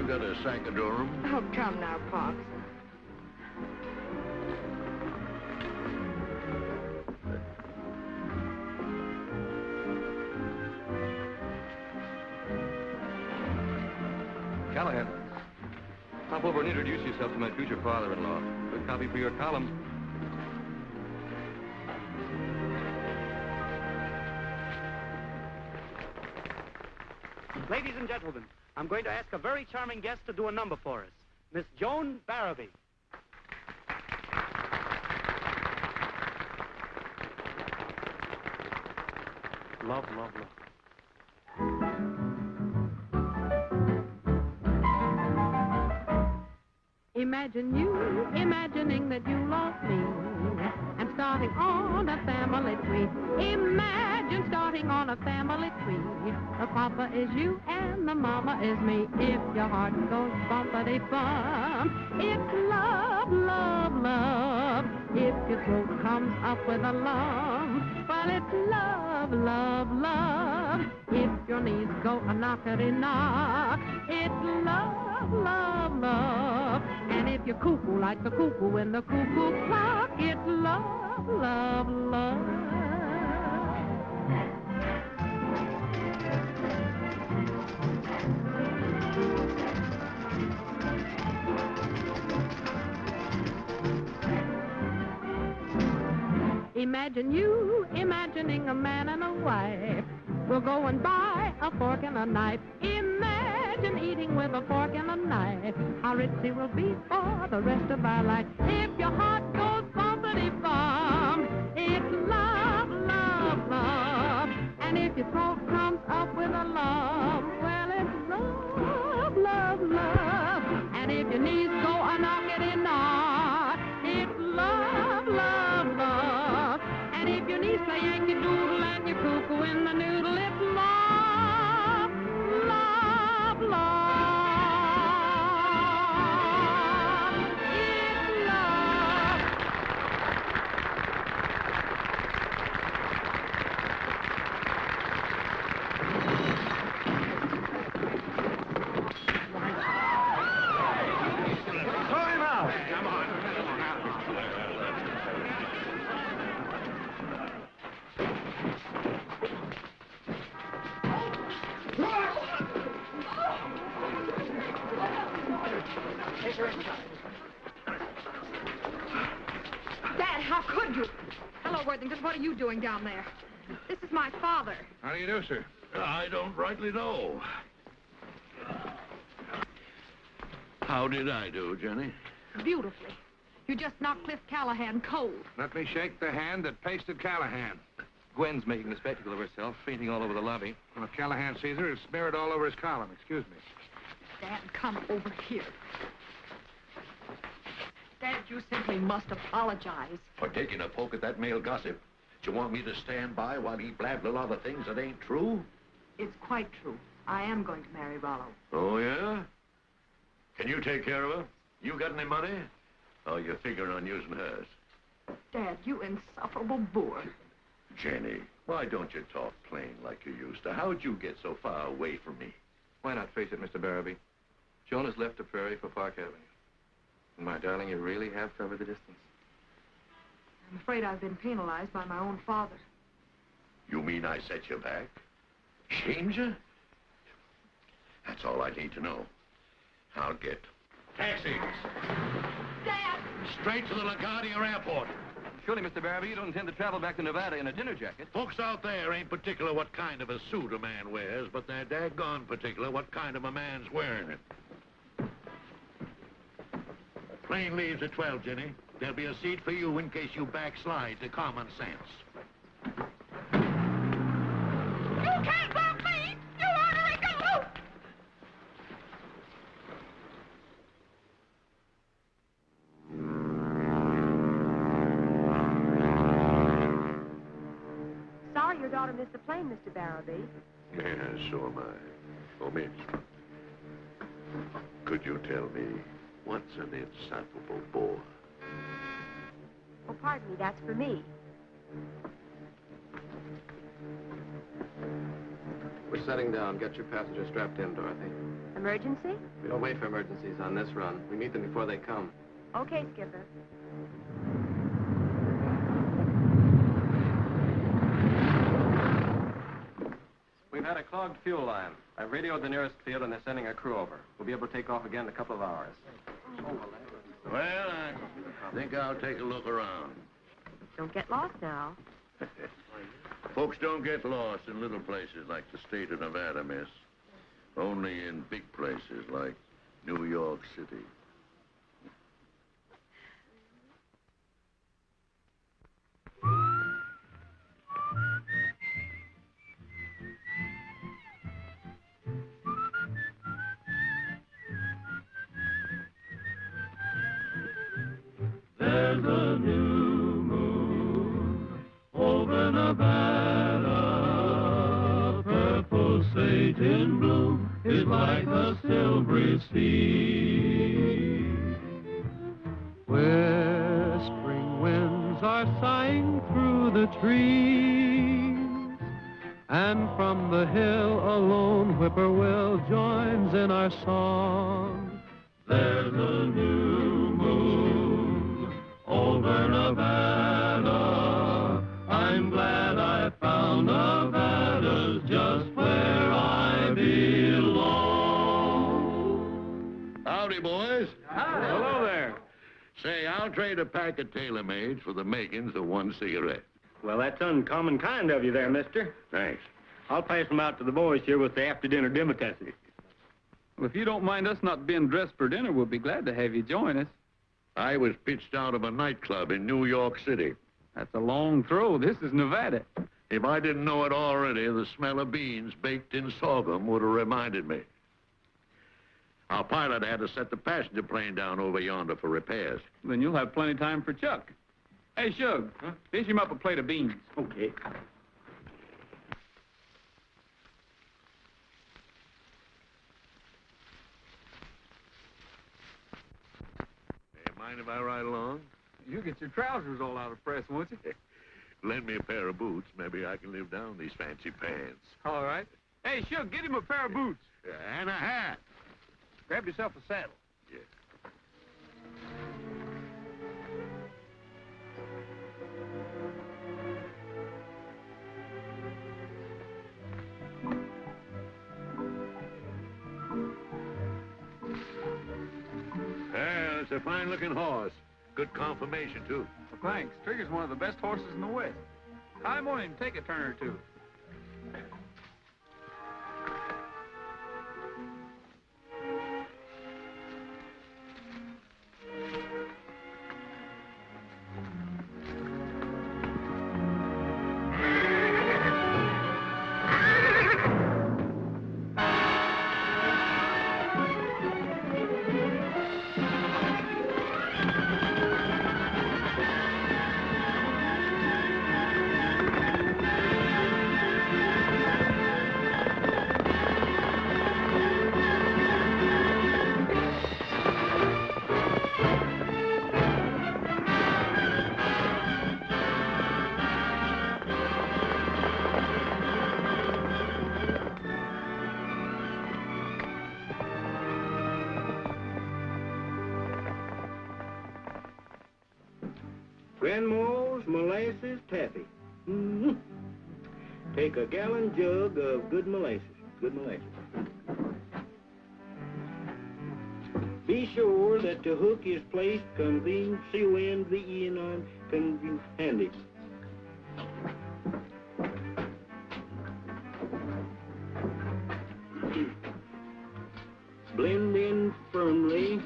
got a sack of Durham? Oh, come now, Pops. Callahan, hop over and introduce yourself to my future father-in-law. Good copy for your column. Ladies and gentlemen, I'm going to ask a very charming guest to do a number for us, Miss Joan Barabee. Love, love, love. Imagine you imagining that you lost me and starting on a family tree. Imagine starting on a family tree. The papa is you and the mama is me. If your heart goes bumpity-bum, it's love, love, love. If your throat comes up with a lump, well, it's love, love, love. If your knees go a knockety-knock, it's love, love, love. And if you're cuckoo like the cuckoo in the cuckoo clock, it's love, love, love. Imagine you imagining a man and a wife. We'll go and buy a fork and a knife. Imagine eating with a fork and a knife. How rich he will be for the rest of our life. If your heart goes bumpity-bum, it's love, love, love. And if your throat comes up with a lump, well, it's love, love, love. And if your knees go a knockety-knock, it's love, love, love. And if your knees play Yankee Doodle and you're cuckoo in the noodle, it's love, love, love. It's love. Throw him out. Come on. Dad, how could you? Hello, Worthington. What are you doing down there? This is my father. How do you do, sir? I don't rightly know. How did I do, Jenny? Beautifully. You just knocked Cliff Callahan cold. Let me shake the hand that pasted Callahan. Gwen's making a spectacle of herself, fainting all over the lobby. Well, if Callahan sees her, he'll smear it all over his column. Excuse me. Dad, come over here. Dad, you simply must apologize. For taking a poke at that male gossip. Do you want me to stand by while he blabbed a lot of things that ain't true? It's quite true. I am going to marry Rollo. Oh, yeah? Can you take care of her? You got any money? Or you figure on using hers? Dad, you insufferable boor. Jenny, why don't you talk plain like you used to? How'd you get so far away from me? Why not face it, Mr. Barabee? Joan has left the prairie for Park Avenue. And my darling, you really have covered the distance. I'm afraid I've been penalized by my own father. You mean I set you back? Shamed you? That's all I need to know. I'll get taxis. Dad! Straight to the LaGuardia Airport. Surely, Mr. Barabee, you don't intend to travel back to Nevada in a dinner jacket. Folks out there ain't particular what kind of a suit a man wears, but they're daggone particular what kind of a man's wearing it. Plane leaves at 12, Jenny. There'll be a seat for you in case you backslide to common sense. You can't bump me! You ornery galoot! Sorry your daughter missed the plane, Mr. Barabee. Yeah, so am I. Oh, Mitch. Could you tell me what's an insufferable bore? Oh, pardon me, that's for me. We're setting down. Get your passenger strapped in, Dorothy. Emergency? We don't wait for emergencies on this run. We meet them before they come. Okay, Skipper. We've had a clogged fuel line. I've radioed the nearest field and they're sending a crew over. We'll be able to take off again in a couple of hours. Well, I think I'll take a look around. Don't get lost now. Folks don't get lost in little places like the state of Nevada, miss. Only in big places like New York City. There's a new moon over Nevada, purple sage in bloom is like a silvery sea. Where spring winds are sighing through the trees, and from the hill a lone whippoorwill joins in our song. There's a new moon over Nevada. I'm glad I found Nevada's just where I belong. Howdy, boys. Hi. Hello there. Say, I'll trade a pack of tailor-mades for the makings of one cigarette. Well, that's uncommon kind of you there, mister. Thanks. I'll pass them out to the boys here with the after-dinner delicacy. Well, if you don't mind us not being dressed for dinner, we'll be glad to have you join us. I was pitched out of a nightclub in New York City. That's a long throw. This is Nevada. If I didn't know it already, the smell of beans baked in sorghum would have reminded me. Our pilot had to set the passenger plane down over yonder for repairs. Then you'll have plenty of time for Chuck. Hey, Shug, dish him up a plate of beans. Okay. Hey, mind if I ride along? You get your trousers all out of press, won't you? Lend me a pair of boots. Maybe I can live down these fancy pants. All right. Hey, Shug, get him a pair of boots. And a hat. Grab yourself a saddle. Yeah. Well, it's a fine-looking horse. Good conformation, too. Well, thanks. Trigger's one of the best horses in the West. I'm on him. Take a turn or two. Grandma's molasses taffy. Mm-hmm. Take a gallon jug of good molasses. Good molasses. Be sure that the hook is placed C-O-N-V-E-N on handy. Blend in firmly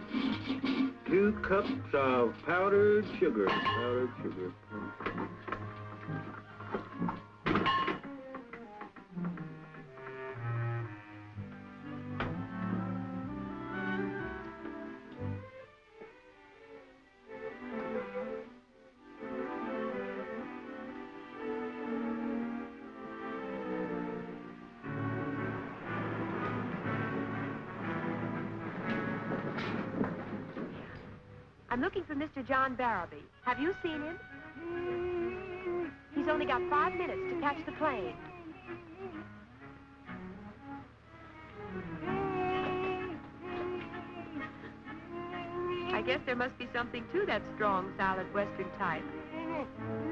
2 cups of powdered sugar. Powdered sugar. I'm looking for Mr. John Barabee. Have you seen him? He's only got 5 minutes to catch the plane. guess there must be something to that strong, solid Western type.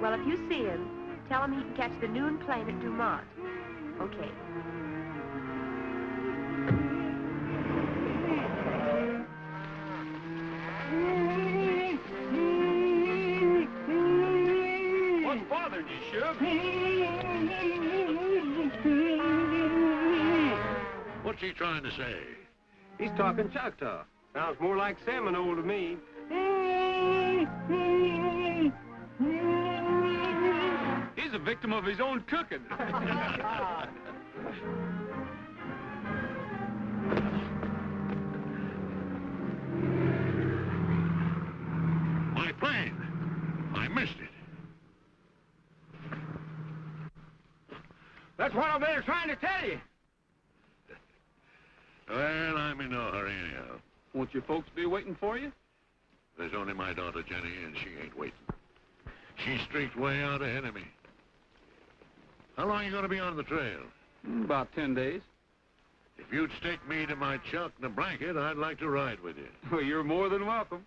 Well, if you see him, tell him he can catch the noon plane at Dumont. Okay. What's bothering you, Shug? What's he trying to say? He's talking Choctaw. Sounds more like Seminole to me. He's a victim of his own cooking. My plane. I missed it. That's what I've been trying to tell you. Well, I'm in no hurry anyhow. Won't your folks be waiting for you? There's only my daughter, Jenny, and she ain't waiting. She streaked way out ahead of me. How long you gonna be on the trail? About 10 days. If you'd stake me to my chuck and a blanket, I'd like to ride with you. Well, you're more than welcome.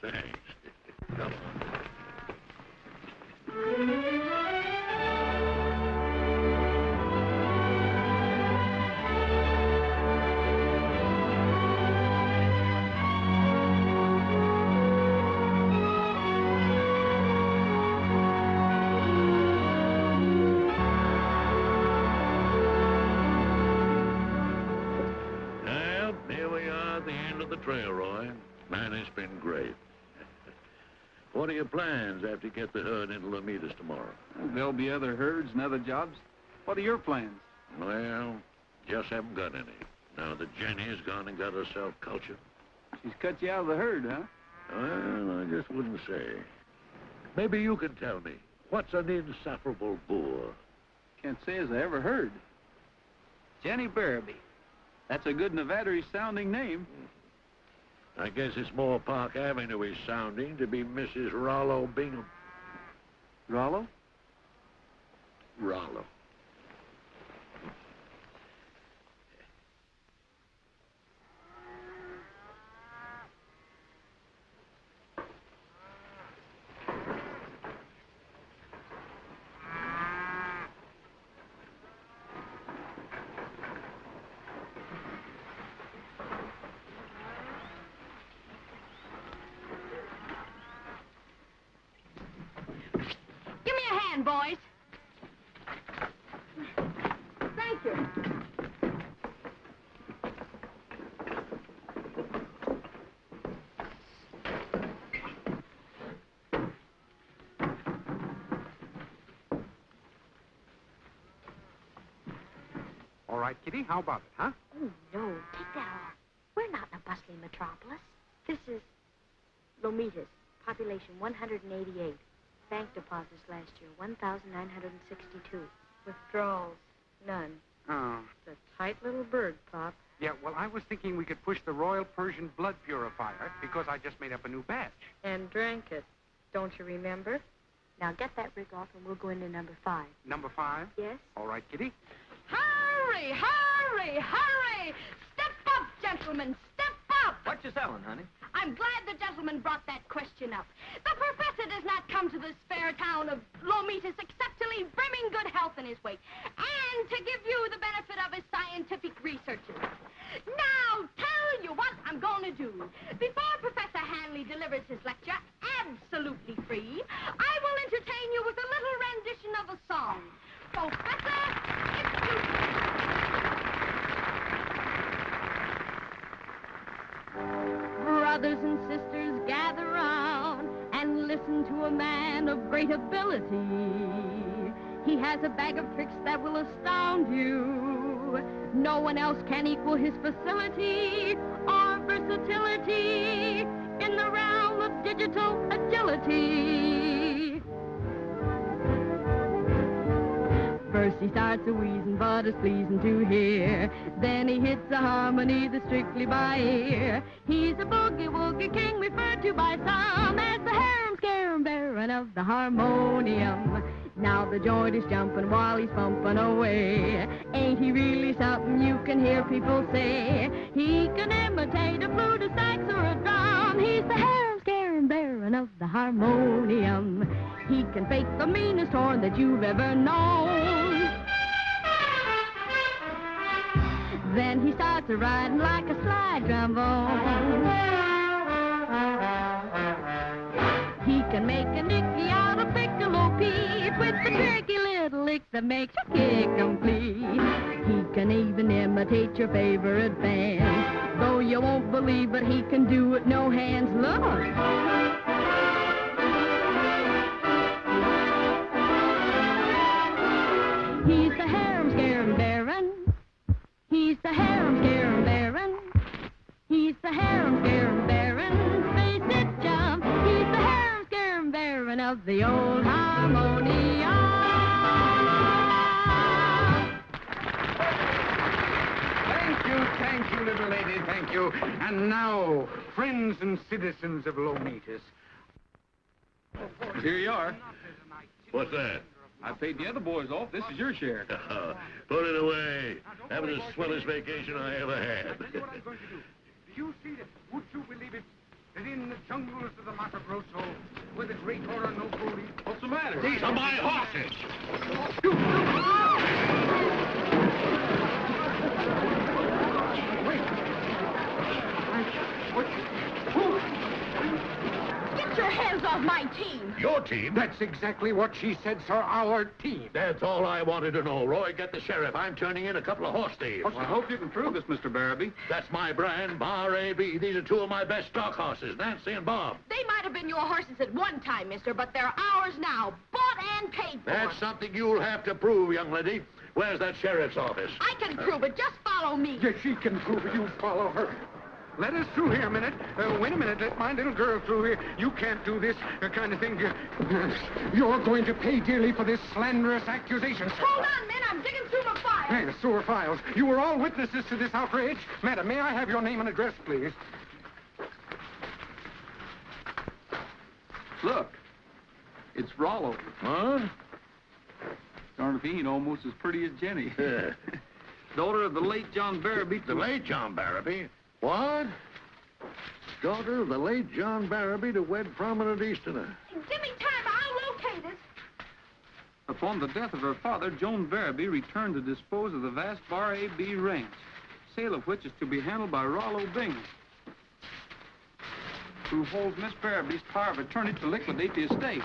Thanks. Come on. Well, here we are at the end of the trail, Roy. Man, it's been great. What are your plans after you get the herd into Lomitas tomorrow? There'll be other herds and other jobs. What are your plans? Well, just haven't got any. Now that Jenny's gone and got herself cultured. She's cut you out of the herd, huh? Well, I just wouldn't say. Maybe you can tell me, what's an insufferable boor? Can't say as I ever heard. Jenny Barabee. That's a good Nevada-sounding name. I guess it's more Park Avenue sounding to be Mrs. Rollo Bingham. Rollo? Rollo. Give me a hand, boys. Thank you. All right, Kitty, how about it, huh? Oh, no, take that off. We're not in a bustling metropolis. This is Lomitas, population 188. Bank deposits last year, 1,962. Withdrawals, none. Oh. It's a tight little bird, Pop. Yeah, well, I was thinking we could push the Royal Persian Blood Purifier because I just made up a new batch. And drank it. Don't you remember? Now get that rig off and we'll go into number 5. Number 5? Yes? All right, Kitty. Hurry, hurry, hurry! Step up, gentlemen, step up! What you selling, honey? I'm glad the gentleman brought that question up. The professor does not come to this fair town of Lomitas except to leave brimming good health in his wake and to give you the benefit of his scientific researches. Now, tell you what I'm going to do. Before Professor Hanley delivers his lecture, absolutely free, I will entertain you with a little rendition of a song. Professor, it's you. Brothers and sisters, gather round and listen to a man of great ability. He has a bag of tricks that will astound you. No one else can equal his facility or versatility in the realm of digital agility. First he starts a wheezing, but it's pleasing to hear. Then he hits a harmony that's strictly by ear. He's a boogie-woogie king, referred to by some as the harum-scarum baron of the harmonium. Now the joint is jumping while he's pumping away. Ain't he really something you can hear people say? He can imitate a flute, a sax, or a drum. He's the harmonium. He can fake the meanest horn that you've ever known. Then he starts a riding like a slide trombone. He can make a nicky out of piccolo Pete with the tricky little lick that makes you kick complete. He can even imitate your favorite band. Though you won't believe it, he can do it no hands. Look. He's the harem-scarum baron. He's the harem-scarum baron. He's the harem-scarum baron. Face it, jump. He's the harem-scarum baron of the old harmonium. Thank you, little lady, thank you. And now, friends and citizens of Lomitas. Here you are. What's that? I paid the other boys off. This is your share. Put it away. Having the swellest vacation I ever had. I'll tell you what I'm going to do. Do you see that? Would you believe it? That in the jungles of the Mato Grosso, where the great Orinoco leads... What's the matter? These are my horses. Get your hands off my team. Your team? That's exactly what she said, sir. Our team. That's all I wanted to know. Roy, get the sheriff. I'm turning in a couple of horse thieves. Well, I hope you can prove this, Mr. Barabee. That's my brand, Bar A.B. These are two of my best stock horses, Nancy and Bob. They might have been your horses at one time, mister, but they're ours now. Bought and paid for. That's something you'll have to prove, young lady. Where's that sheriff's office? I can prove it. Just follow me. Yes, she can prove it. You follow her. Let us through here a minute. Wait a minute. Let my little girl through here. You can't do this kind of thing. You're going to pay dearly for this slanderous accusation. Hold on, men. I'm digging through my files. Hey, the sewer files. You were all witnesses to this outrage. Madam, may I have your name and address, please? Look. It's Rollo. Huh? Darn if he ain't almost as pretty as Jenny. Yeah. Daughter of the late John Barabee. The late John Barabee? What? Daughter of the late John Barabee to wed prominent Easterner. Give me time. I'll locate it. Upon the death of her father, Joan Barabee returned to dispose of the vast Bar A.B. ranch, sale of which is to be handled by Rollo Bingham, who holds Miss Barabee's power of attorney to liquidate the estate.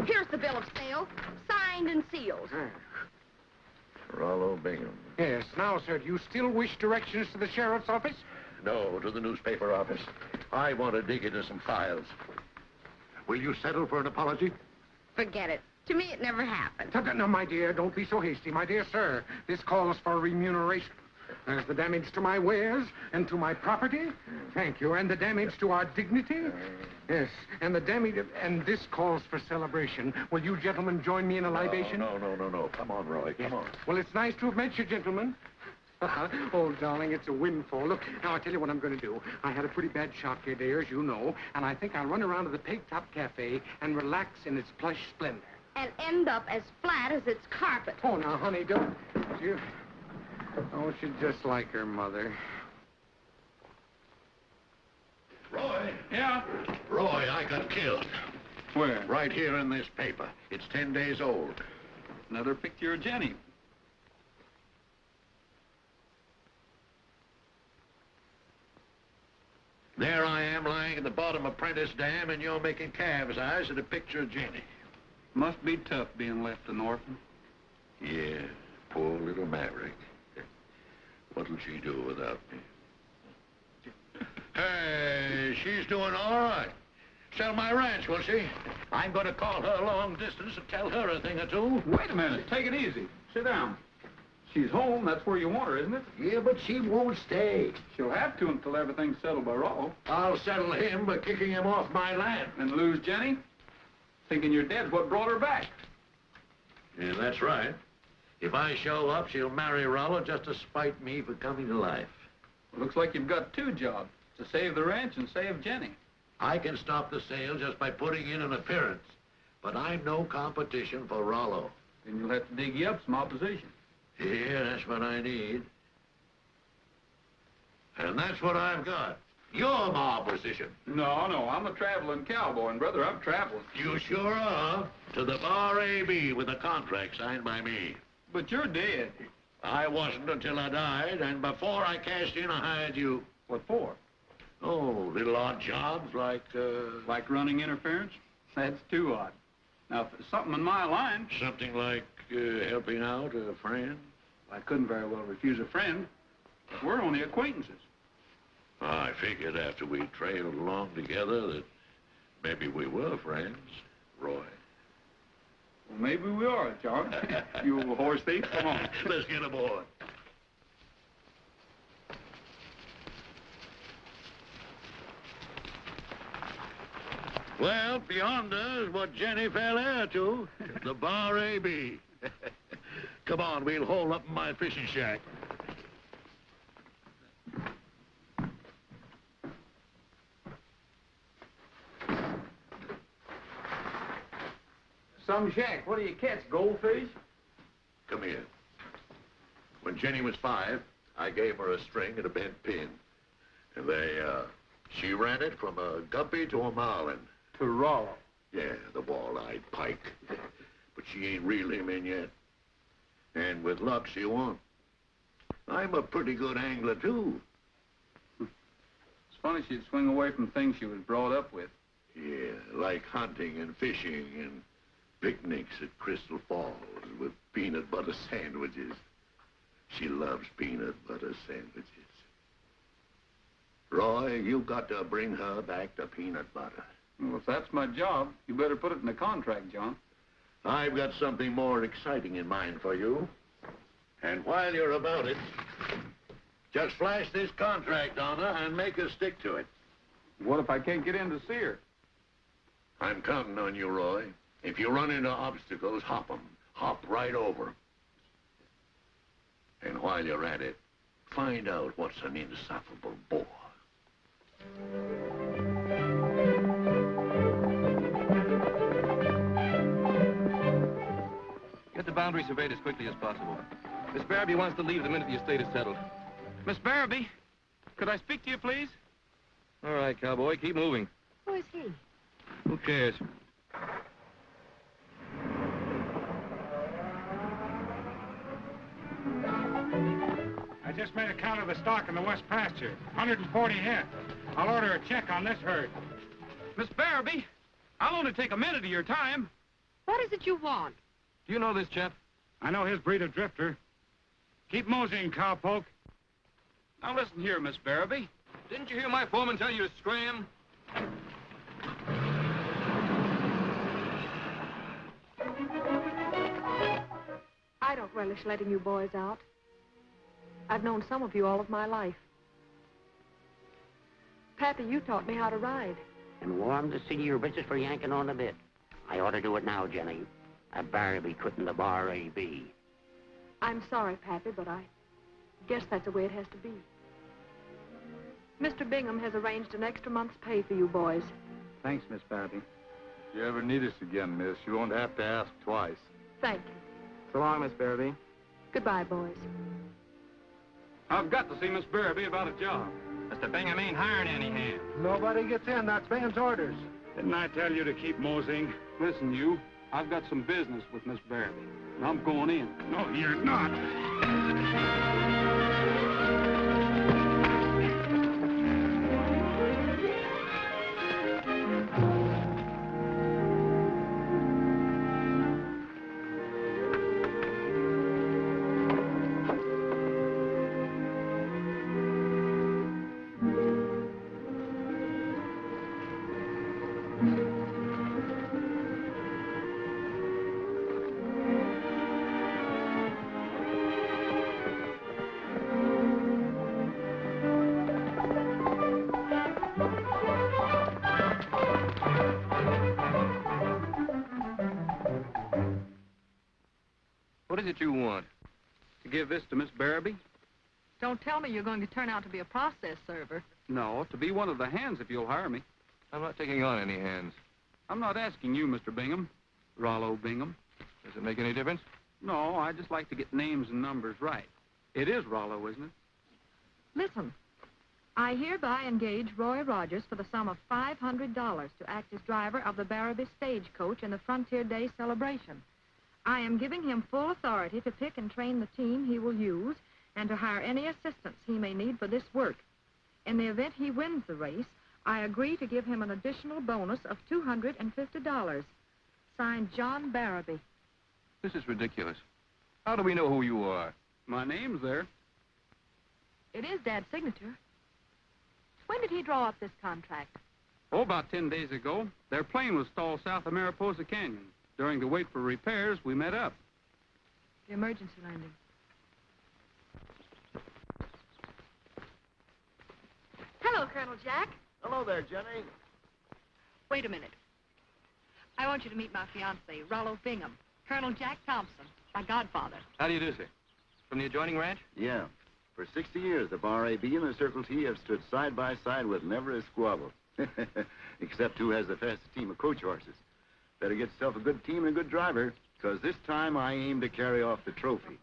Here's the bill of sale, signed and sealed. Rollo Bingham. Yes. Now, sir, do you still wish directions to the sheriff's office? No, to the newspaper office. I want to dig into some files. Will you settle for an apology? Forget it. To me, it never happened. No, my dear, don't be so hasty. My dear sir, this calls for remuneration. There's the damage to my wares and to my property. Thank you. And the damage to our dignity. Yes. And the damage, and this calls for celebration. Will you gentlemen join me in a libation? No. Come on, Roy. Come on. Well, it's nice to have met you, gentlemen. Oh, darling, it's a windfall. Look, now, I'll tell you what I'm going to do. I had a pretty bad shock here, dear, as you know, and I think I'll run around to the Peg Top Cafe and relax in its plush splendor. And end up as flat as its carpet. Oh, now, honey, don't you... Oh, she's just like her mother. Roy. Yeah? Roy, I got killed. Where? Right here in this paper. It's 10 days old. Another picture of Jenny. There I am lying at the bottom of Prentice Dam, and you're making calves' eyes at a picture of Jenny. Must be tough being left an orphan. Yeah, poor little Maverick. What'll she do without me? Hey, she's doing all right. Sell my ranch, will she? I'm going to call her long distance and tell her a thing or two. Wait a minute. Take it easy. Sit down. She's home. That's where you want her, isn't it? Yeah, but she won't stay. She'll have to until everything's settled by Rollo. I'll settle him by kicking him off my land. And lose Jenny? Thinking you're dead's what brought her back. Yeah, that's right. If I show up, she'll marry Rollo just to spite me for coming to life. Looks like you've got two jobs, to save the ranch and save Jenny. I can stop the sale just by putting in an appearance, but I'm no competition for Rollo. Then you'll have to dig you up some opposition. Yeah, that's what I need. And that's what I've got. You're my opposition. No, I'm a traveling cowboy, and brother, I'm traveling. You sure are. To the Bar AB with a contract signed by me. But you're dead. I wasn't until I died, and before I cashed in, I hired you. What for? Oh, little odd jobs like, Like running interference? That's too odd. Now, if it's something in my line... Something like helping out a friend? I couldn't very well refuse a friend. We're only acquaintances. I figured after we trailed along together that maybe we were friends, Roy. Well, maybe we are, John. You horse thief. Come on. Let's get aboard. Well, beyond us is what Jenny fell heir to, the Bar AB. Come on, we'll hole up in my fishing shack. Some shack. What do you catch, goldfish? Come here. When Jenny was 5, I gave her a string and a bent pin. And she ran it from a guppy to a marlin. To Rollo. Yeah, the wall-eyed pike. But she ain't reeled him in yet. And with luck, she won't. I'm a pretty good angler, too. It's funny she'd swing away from things she was brought up with. Yeah, like hunting and fishing and picnics at Crystal Falls with peanut butter sandwiches. She loves peanut butter sandwiches. Roy, you've got to bring her back to peanut butter. Well, if that's my job, you better put it in the contract, John. I've got something more exciting in mind for you. And while you're about it, just flash this contract on her and make her stick to it. What if I can't get in to see her? I'm counting on you, Roy. If you run into obstacles, hop 'em. Hop right over 'em. And while you're at it, find out what's an insufferable bore. Get the boundary surveyed as quickly as possible. Miss Barabee wants to leave the minute the estate is settled. Miss Barabee, could I speak to you, please? All right, cowboy, keep moving. Who is he? Who cares? I just made a count of the stock in the West Pasture. 140 head. I'll order a check on this herd. Miss Barabee, I'll only take a minute of your time. What is it you want? Do you know this chap? I know his breed of drifter. Keep moseying, cowpoke. Now listen here, Miss Barabee. Didn't you hear my foreman tell you to scram? I don't relish letting you boys out. I've known some of you all of my life. Pappy, you taught me how to ride. And warm the seat of your britches for yanking on the bit. I ought to do it now, Jenny. That Barabee quitting the Bar AB. I'm sorry, Pappy, but I guess that's the way it has to be. Mr. Bingham has arranged an extra month's pay for you boys. Thanks, Miss Barabee. If you ever need us again, miss, you won't have to ask twice. Thank you. So long, Miss Barabee. Goodbye, boys. I've got to see Miss Barabee about a job. Mr. Bingham ain't hiring any hands. Nobody gets in. That's Bingham's orders. Didn't I tell you to keep moseying? Listen, you, I've got some business with Miss Barabee, and I'm going in. No, you're not. What is it you want? To give this to Miss Barabee? Don't tell me you're going to turn out to be a process server. No, to be one of the hands if you'll hire me. I'm not taking on any hands. I'm not asking you, Mr. Bingham. Rollo Bingham. Does it make any difference? No, I just like to get names and numbers right. It is Rollo, isn't it? Listen, I hereby engage Roy Rogers for the sum of $500 to act as driver of the Baraboo stagecoach in the Frontier Day celebration. I am giving him full authority to pick and train the team he will use and to hire any assistance he may need for this work. In the event he wins the race, I agree to give him an additional bonus of $250. Signed, John Baraboo. This is ridiculous. How do we know who you are? My name's there. It is Dad's signature. When did he draw up this contract? Oh, about 10 days ago. Their plane was stalled south of Mariposa Canyon. During the wait for repairs, we met up. The emergency landing. Hello, Colonel Jack. Hello there, Jenny. Wait a minute. I want you to meet my fiancé, Rollo Bingham. Colonel Jack Thompson, my godfather. How do you do, sir? From the adjoining ranch? Yeah. For 60 years, the Bar A.B. and the Circle T have stood side by side with never a squabble. Except who has the fastest team of coach horses. Better get yourself a good team and a good driver, because this time I aim to carry off the trophy.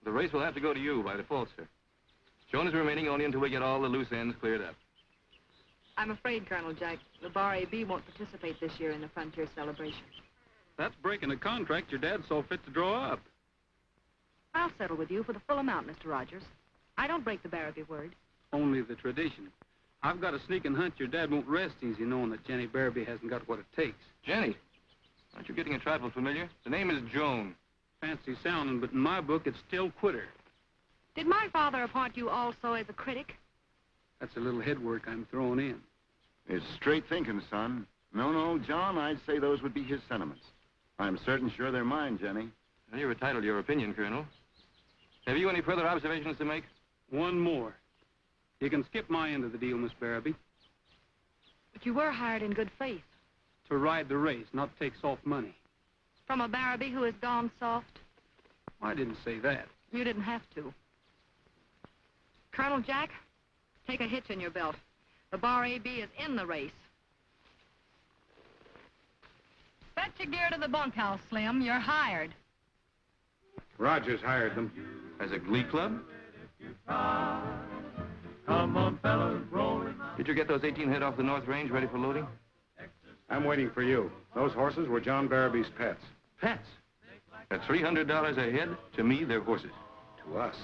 The race will have to go to you by default, sir. Joan is remaining only until we get all the loose ends cleared up. I'm afraid, Colonel Jack, the Bar A.B. won't participate this year in the Frontier celebration. That's breaking a contract your dad saw fit to draw up. I'll settle with you for the full amount, Mr. Rogers. I don't break the Baraboo word. Only the tradition. I've got a sneaking hunch your dad won't rest easy knowing that Jenny Baraboo hasn't got what it takes. Jenny? Aren't you getting a trifle familiar? The name is Joan. Fancy sounding, but in my book, it's still Quitter. Did my father appoint you also as a critic? That's a little headwork I'm throwing in. It's straight thinking, son. No, John, I'd say those would be his sentiments. I'm certain sure they're mine, Jenny. Well, you're entitled to your opinion, Colonel. Have you any further observations to make? One more. You can skip my end of the deal, Miss Baraboo. But you were hired in good faith. To ride the race, not take soft money. From a Baraboo who has gone soft? I didn't say that. You didn't have to. Colonel Jack, take a hitch in your belt. The Bar A.B. is in the race. Fetch your gear to the bunkhouse, Slim. You're hired. Rogers hired them. As a glee club? Come on, fellas, rolling. Did you get those 18 head off the North Range ready for loading? I'm waiting for you. Those horses were John Baraboo's pets. Pets? At $300 a head, to me, they're horses. To us.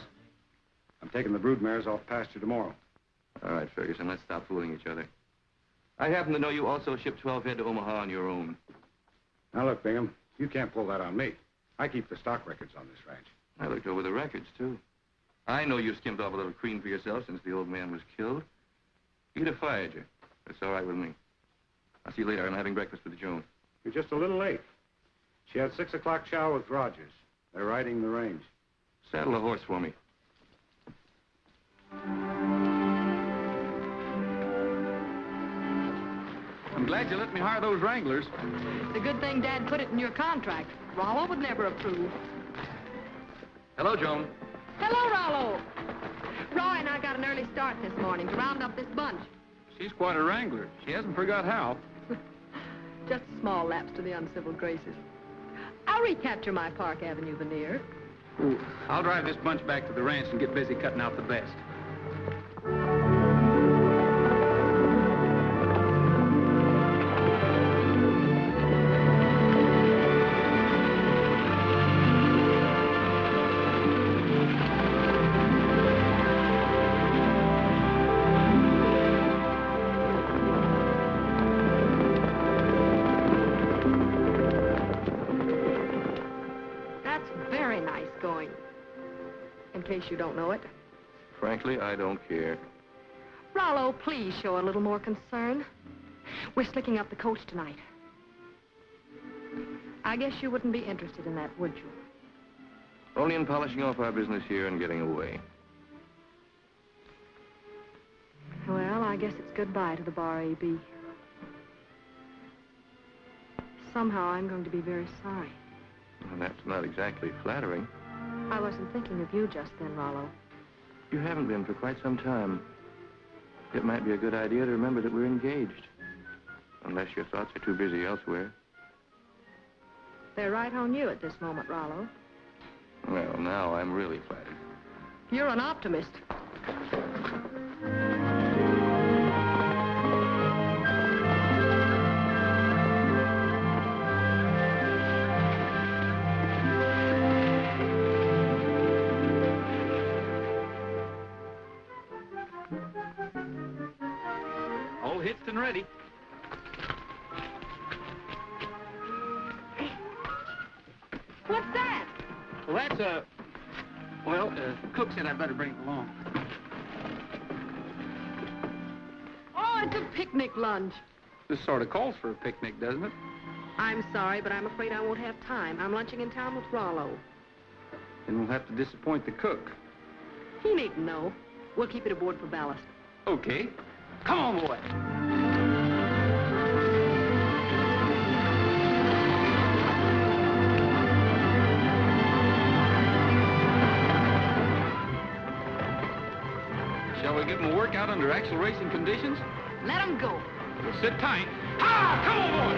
I'm taking the brood mares off pasture tomorrow. All right, Ferguson, let's stop fooling each other. I happen to know you also shipped 12 head to Omaha on your own. Now, look, Bingham, you can't pull that on me. I keep the stock records on this ranch. I looked over the records, too. I know you skimmed off a little cream for yourself since the old man was killed. He'd have fired you. That's all right with me. I'll see you later. I'm having breakfast with Joan. You're just a little late. She had 6 o'clock chow with Rogers. They're riding the range. Saddle a horse for me. I'm glad you let me hire those wranglers. It's a good thing Dad put it in your contract. Rollo would never approve. Hello, Joan. Hello, Rollo. Roy and I got an early start this morning to round up this bunch. She's quite a wrangler. She hasn't forgot how. Just a small lapse to the uncivil graces. I'll recapture my Park Avenue veneer. Ooh, I'll drive this bunch back to the ranch and get busy cutting out the best. In case you don't know it. Frankly, I don't care. Rollo, please show a little more concern. We're slicking up the coach tonight. I guess you wouldn't be interested in that, would you? Only in polishing off our business here and getting away. Well, I guess it's goodbye to the Bar A.B. Somehow I'm going to be very sorry. Well, that's not exactly flattering. I wasn't thinking of you just then, Rollo. You haven't been for quite some time. It might be a good idea to remember that we're engaged. Unless your thoughts are too busy elsewhere. They're right on you at this moment, Rollo. Well, now I'm really flattered. You're an optimist. ready. What's that? Well, that's a... Well, cook said I'd better bring it along. Oh, it's a picnic lunch. This sort of calls for a picnic, doesn't it? I'm sorry, but I'm afraid I won't have time. I'm lunching in town with Rollo. Then we'll have to disappoint the cook. He needn't know. We'll keep it aboard for ballast. Okay. Come on, boy. Shall we give them a workout under actual racing conditions? Let him go. We'll sit tight. Ha! Come on,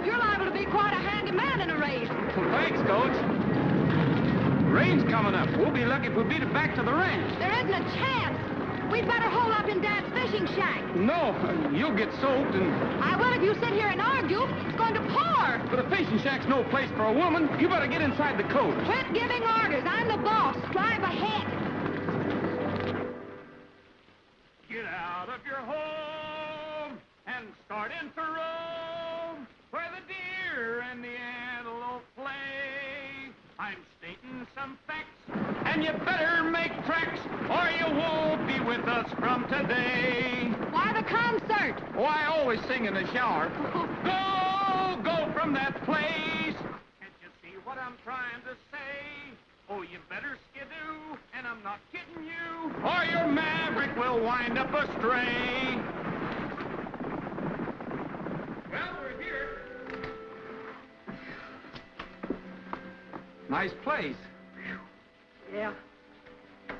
You're liable to be quite a handy man in a race. Well, thanks, Coach. Rain's coming up. We'll be lucky if we beat it back to the ranch. There isn't a chance. We'd better hole up in Dad's fishing shack. No, you'll get soaked and... I will if you sit here and argue. It's going to pour. But a fishing shack's no place for a woman. You better get inside the coach. Quit giving orders. I'm the boss. Drive ahead. Get out of your home and start in for Rome, where the deer and the antelope play. I'm stating some facts, and you better make tracks, or you won't be with us from today. Why the concert? Oh, I always sing in the shower. Go from that place. Can't you see what I'm trying to say? Oh, you better skidoo, and I'm not kidding you, or your maverick will wind up astray. Well, we're here. Nice place. Yeah. It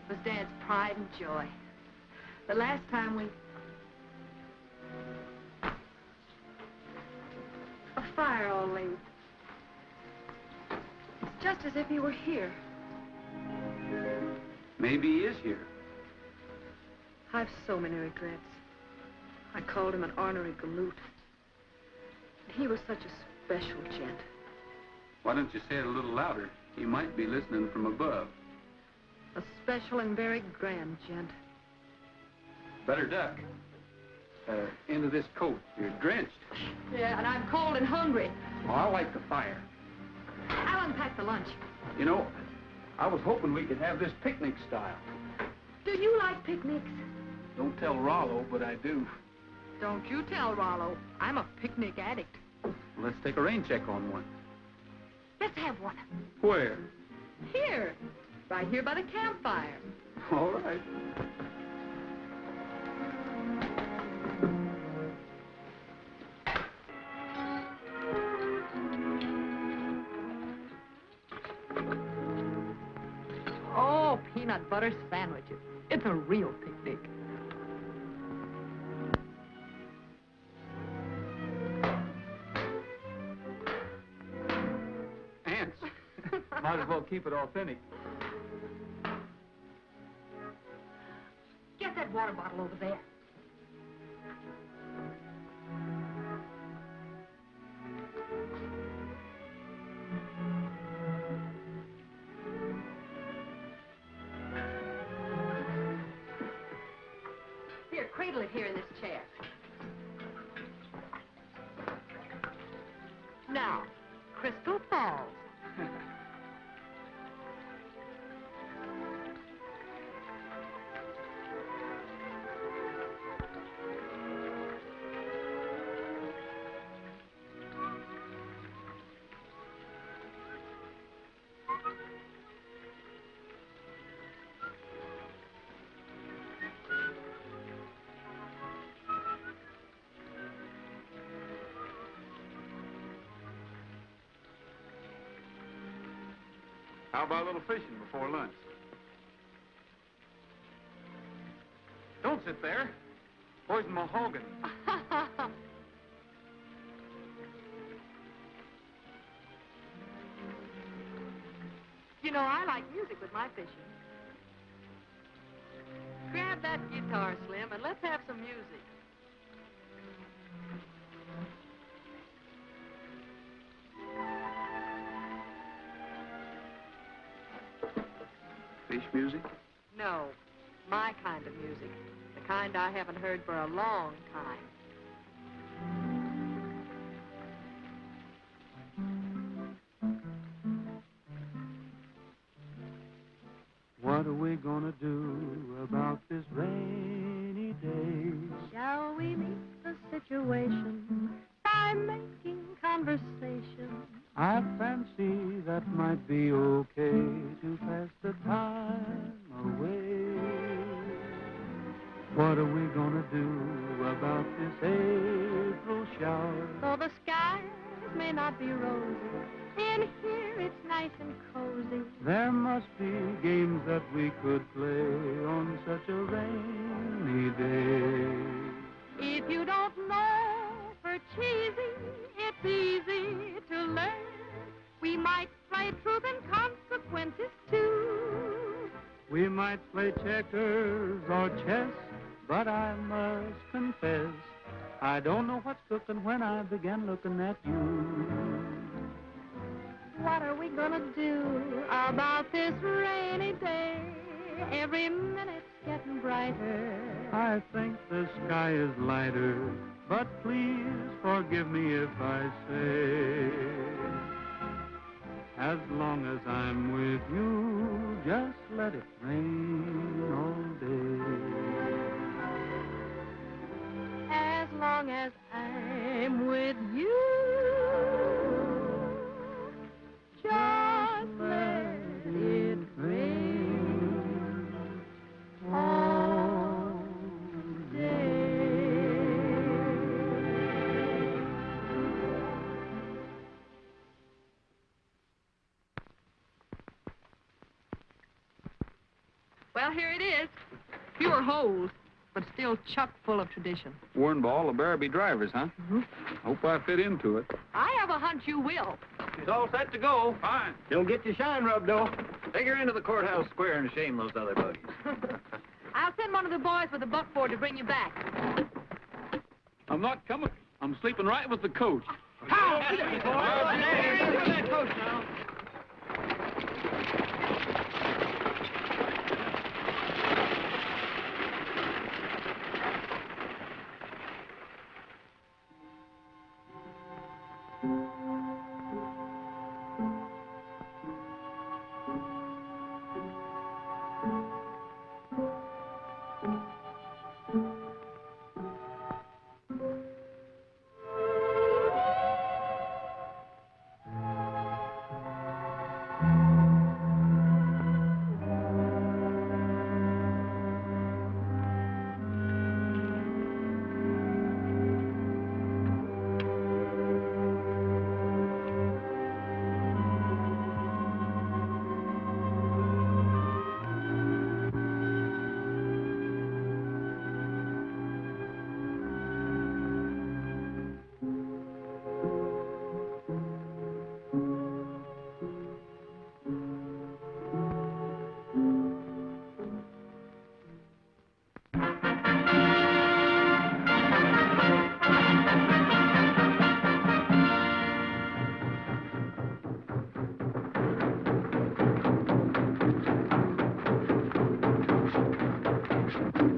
was Dad's pride and joy. The last time we... A fire all laid. It's just as if he were here. Maybe he is here. I've so many regrets. I called him an ornery galoot. He was such a special gent. Why don't you say it a little louder? He might be listening from above. A special and very grand gent. Better duck. Into this coat. You're drenched. Yeah, and I'm cold and hungry. Oh, I like the fire. I'll unpack the lunch. You know, I was hoping we could have this picnic style. Do you like picnics? Don't tell Rollo, but I do. Don't you tell Rollo. I'm a picnic addict. Well, let's take a rain check on one. Let's have one. Where? Here. Right here by the campfire. All right. Oh, peanut butter sandwiches. It's a real picnic. Ants. Might as well keep it authentic. Get that water bottle over there. Here, cradle it here in this chair. Now, Crystal Falls. How about a little fishing before lunch? Don't sit there. Poison mahogany. You know, I like music with my fishing. Grab that guitar, Slim, and let's have some music. Fish music? No, my kind of music. The kind I haven't heard for a long time. What are we gonna do about this rainy day? Shall we meet the situation by making conversation? I fancy that might be okay to pass the time away. What are we gonna do about this April shower? Though the skies may not be rosy, in here it's nice and cozy. There must be games that we could play on such a rainy day. If you don't know for cheesy, it's easy to learn. We might play truth and consequences too. We might play checkers or chess, but I must confess, I don't know what's cooking when I began looking at you. What are we gonna do about this rainy day? Every minute's getting brighter. I think the sky is lighter, but please forgive me if I say, as long as I'm with you, just let it rain all day. As long as I'm with you, just let it rain all day. Well, here it is. Fewer holes, but still chock full of tradition. Worn by all the Barabee drivers, huh? Mm-hmm. Hope I fit into it. I have a hunch you will. She's all set to go. Fine. Don't get your shine rubbed, though. Take her into the courthouse square and shame those other buddies. I'll send one of the boys with a buckboard to bring you back. I'm not coming. I'm sleeping right with the coach. How? That coach now.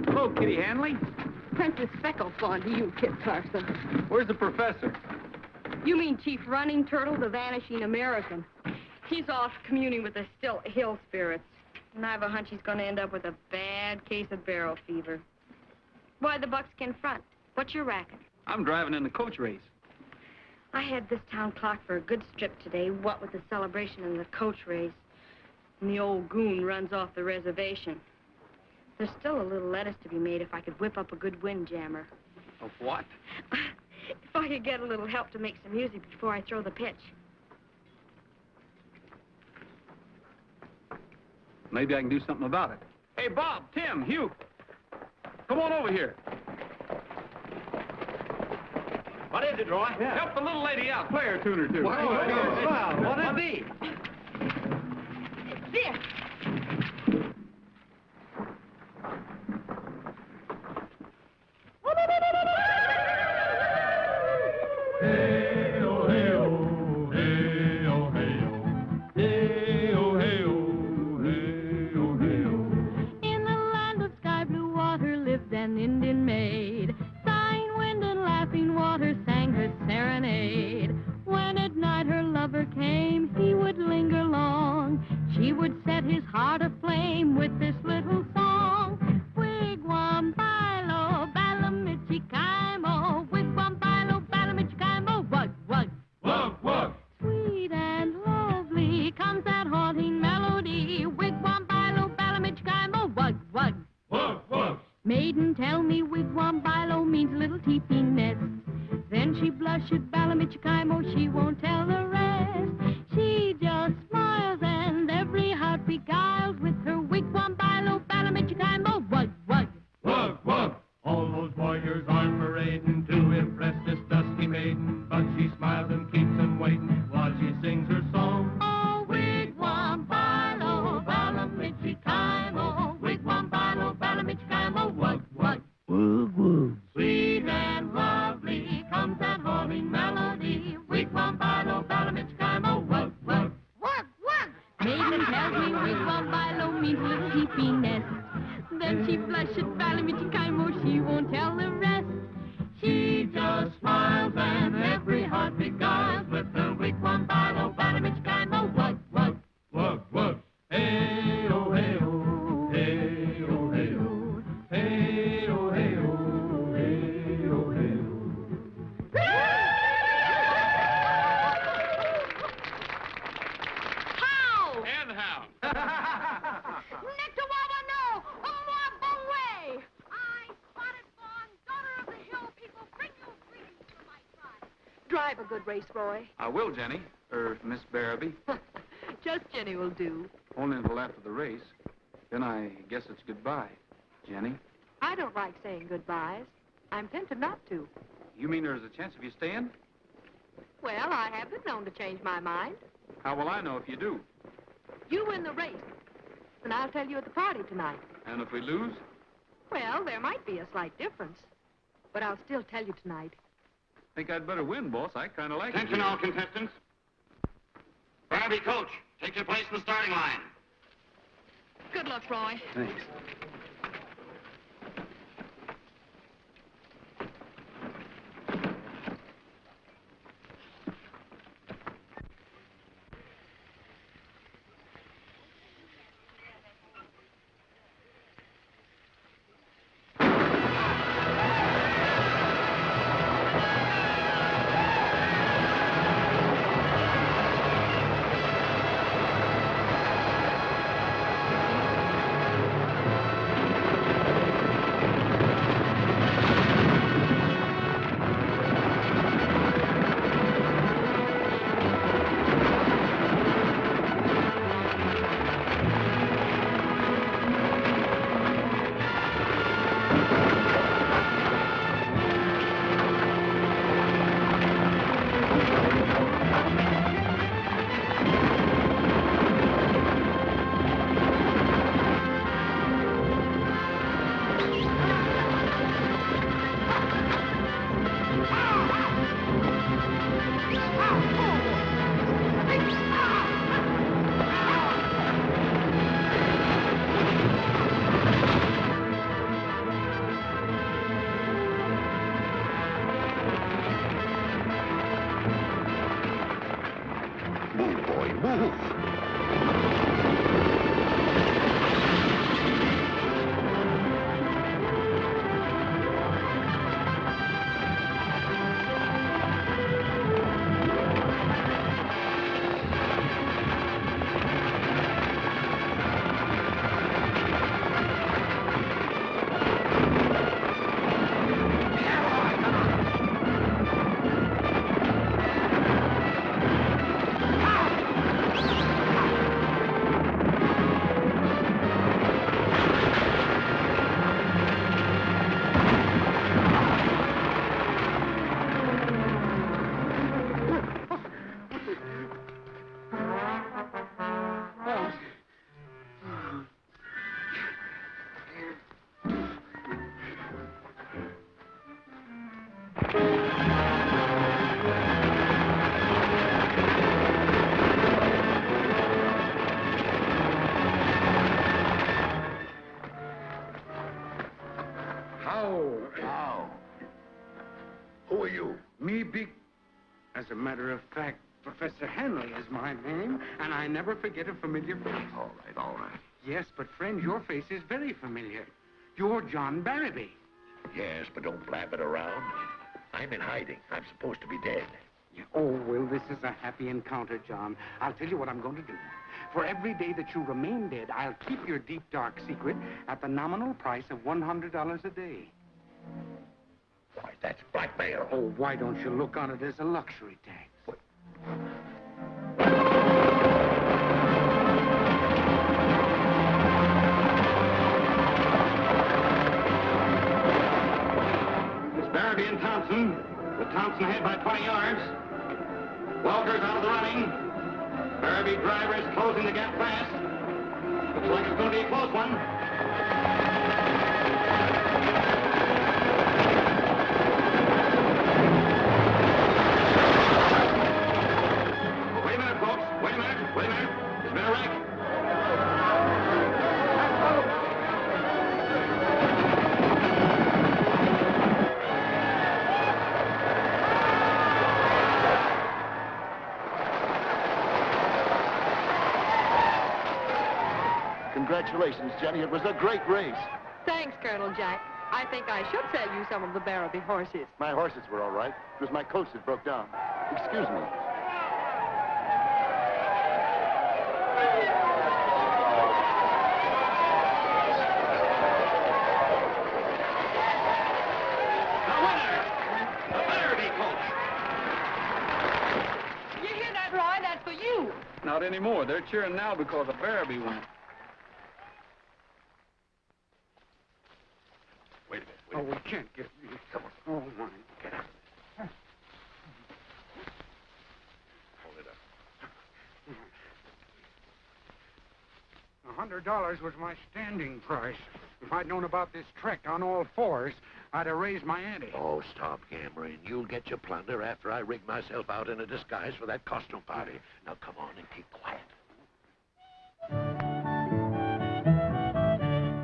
Hello, Kitty Hanley. Princess Speckle's gone to you, Kit Carson. Where's the professor? You mean Chief Running Turtle, the vanishing American. He's off communing with the still hill spirits. And I have a hunch he's going to end up with a bad case of barrel fever. Why the buckskin front? What's your racket? I'm driving in the coach race. I had this town clocked for a good strip today, what with the celebration and the coach race. And the old goon runs off the reservation. There's still a little lettuce to be made if I could whip up a good windjammer. Of what? If I could get a little help to make some music before I throw the pitch. Maybe I can do something about it. Hey, Bob, Tim, Hugh, come on over here. What is it, Roy? Help the little lady out. Play her a tune or two. What'd it be? This. one by low means little teepee nest. Then she blushed at Balamichikaimo, she won't tell the rest. She just smiles and every heart beguiles with her wigwam by low Balamichikaimo. Wug, wug. Wug, wug. All those warriors are parading to impress this dusky maiden, but she smiles and keeps them waiting while she sings her song. Oh, wigwam by low Balamichikaimo, wigwam by low Balamichikaimo. Wug, wug. Wug, wug. Sweet and lovely comes that haunting melody. Wigwam by low Balamichikaimo. Wug, wug. Wug, wug. Maiden tells me wigwam by low means little teepee nest. Then she blushed at Balamichikaimo, she won't tell the rest. She just smiles and every heart beguiles with her wigwam by low Balamichikaimo. Wug, wug. Wug, wug. Hey-oh, hey-oh. Hey-oh, hey-oh. Hey-oh, hey-oh. Hey-oh, hey-oh. How? And how? Nectawawa no! Umwabongwe! I, Spotted Fawn, daughter of the hill people, bring you greetings from my tribe. Drive a good race, Roy. I will, Jenny. Miss Barabee. Just Jenny will do. Only until after the race. Then I guess it's goodbye. Jenny? I don't like saying goodbyes. I'm tempted not to. You mean there's a chance of you staying? Well, I have been known to change my mind. How will I know if you do? You win the race, and I'll tell you at the party tonight. And if we lose? Well, there might be a slight difference, but I'll still tell you tonight. Think I'd better win, boss. I kind of like it. Attention all contestants. Barabee coach, take your place in the starting line. Good luck, Roy. Thanks. Who are you? Me big... As a matter of fact, Professor Hanley is my name, and I never forget a familiar face. All right, all right. Yes, but friend, your face is very familiar. You're John Barabee. Yes, but don't blab it around. I'm in hiding. I'm supposed to be dead. Oh, well, this is a happy encounter, John. I'll tell you what I'm going to do. For every day that you remain dead, I'll keep your deep, dark secret at the nominal price of $100 a day. Why, that's blackmail. Oh, why don't you look on it as a luxury tax? What? It's Barabee and Thompson, with Thompson ahead by 20 yards. Walker's out of the running. Barabee driver is closing the gap fast. Looks like it's going to be a close one. Wait a minute, folks. Wait a minute. Wait a minute. There's been a wreck. Congratulations, Jenny. It was a great race. Thanks, Colonel Jack. I think I should sell you some of the Barabee horses. My horses were all right. It was my coach that broke down. Excuse me. The winner, the Barabee coach. You hear that, Roy? That's for you. Not anymore. They're cheering now because of Barabee won. Wait a minute. Oh, we can't get... Come on. Oh, my. Get out. Hold it up. $100 was my standing price. If I'd known about this trek on all fours, I'd have raised my ante. Oh, stop gambling. You'll get your plunder after I rig myself out in a disguise for that costume party. Now, come on and keep quiet.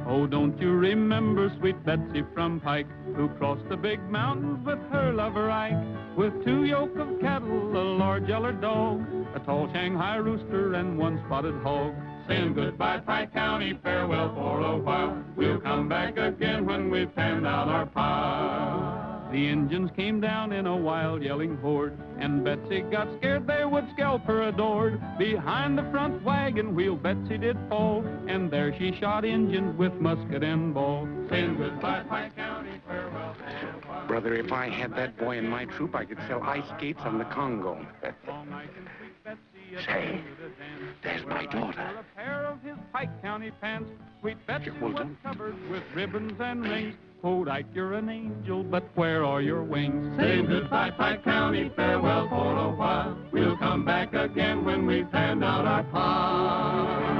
Oh, don't you remember sweet Betsy from Pike, who crossed the big mountains with her lover Ike, with 2 yoke of cattle, a large yeller dog, a tall Shanghai rooster, and 1 spotted hog. Saying goodbye, Pike County, farewell for a while. We'll come back again when we've panned out our pile. The Injuns came down in a wild yelling horde, and Betsy got scared they would scalp her adored. Behind the front wagon wheel Betsy did fall, and there she shot Injuns with musket and ball. Saying goodbye, Pike County, farewell for a while. Brother, if I had that boy in my troop, I could sell ice skates on the Congo. Say, there's my daughter. A pair of his Pike County pants. Sweet Betsy was covered with ribbons and rings. Quote, Ike, you're an angel, but where are your wings? Say goodbye, Pike County, farewell for a while. We'll come back again when we've panned out our pile.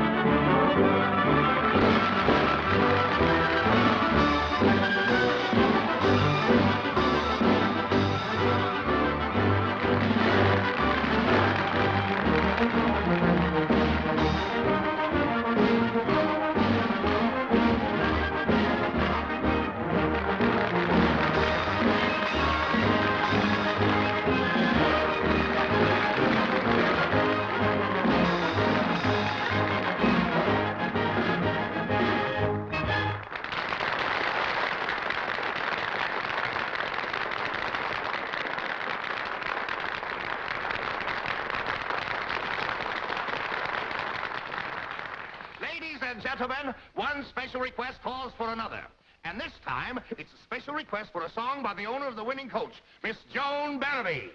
Ladies and gentlemen, one special request calls for another. And this time, it's a special request for a song by the owner of the winning coach, Miss Joan Barabee.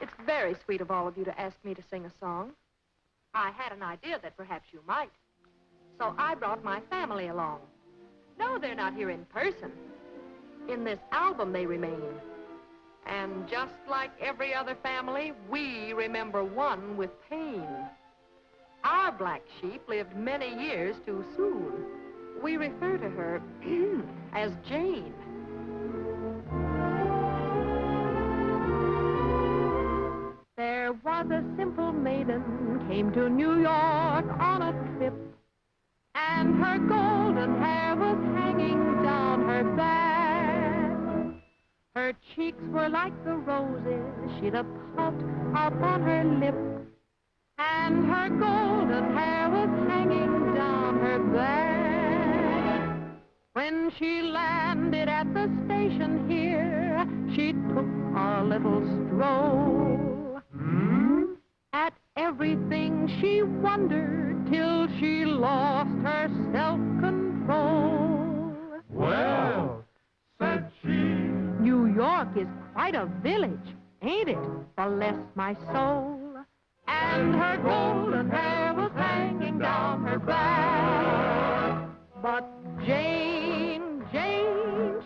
It's very sweet of all of you to ask me to sing a song. I had an idea that perhaps you might. So I brought my family along. No, they're not here in person. In this album they remain. And just like every other family, we remember one with pain. Our black sheep lived many years too soon. We refer to her as Jane. There was a simple maiden came to New York on a trip, and her golden hair was hanging down her back. Her cheeks were like the roses, she'd a pout up on her lip, and her golden hair was hanging down her back. When she landed at the station here, she took a little stroll. At everything she wondered till she lost her self-control. Well, said she, New York is quite a village, ain't it? Bless my soul. And her golden hair was hanging down her back. But Jane,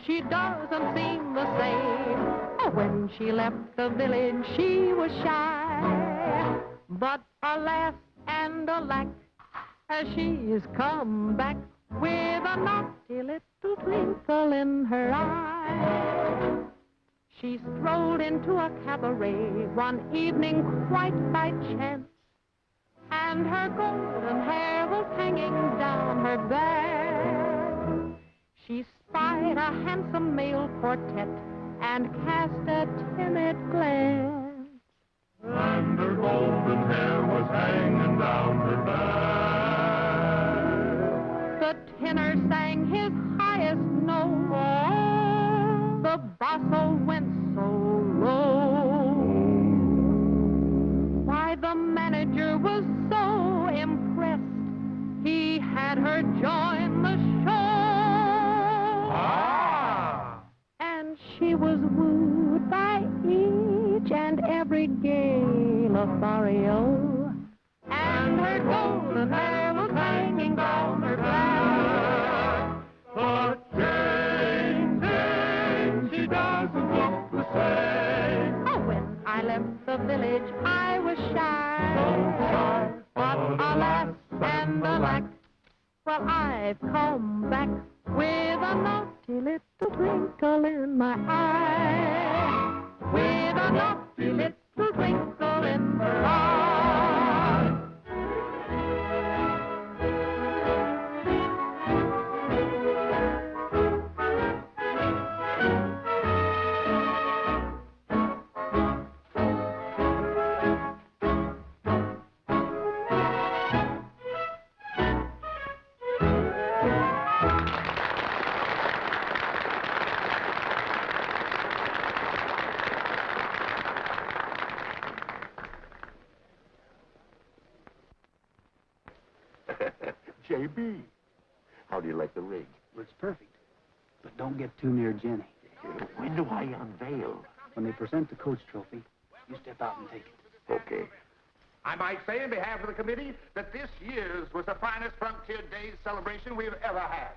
she doesn't seem the same. When she left the village, she was shy. But alas and alack, she's come back with a naughty little twinkle in her eye. She strolled into a cabaret one evening quite by chance, and her golden hair was hanging down her back. She spied a handsome male quartet and cast a timid glance, and her golden hair was hanging down her back. The tenor sang his highest note. The basso went so low. Why, the manager was so impressed, he had her join the show. Ah! And she was wooed by each and every gay Lothario, and her golden hair was hanging down her back. But Jane, she doesn't look the same. Oh, when I left the village, I was shy. But alas and alack, well, I've come back with a naughty little twinkle in my eye. With a naughty little twinkle in her eye. J.B., how do you like the rig? It's perfect. But don't get too near Jenny. When do I unveil? When they present the coach trophy, you step out and take it. Okay. I might say on behalf of the committee that this year's was the finest Frontier Days celebration we've ever had.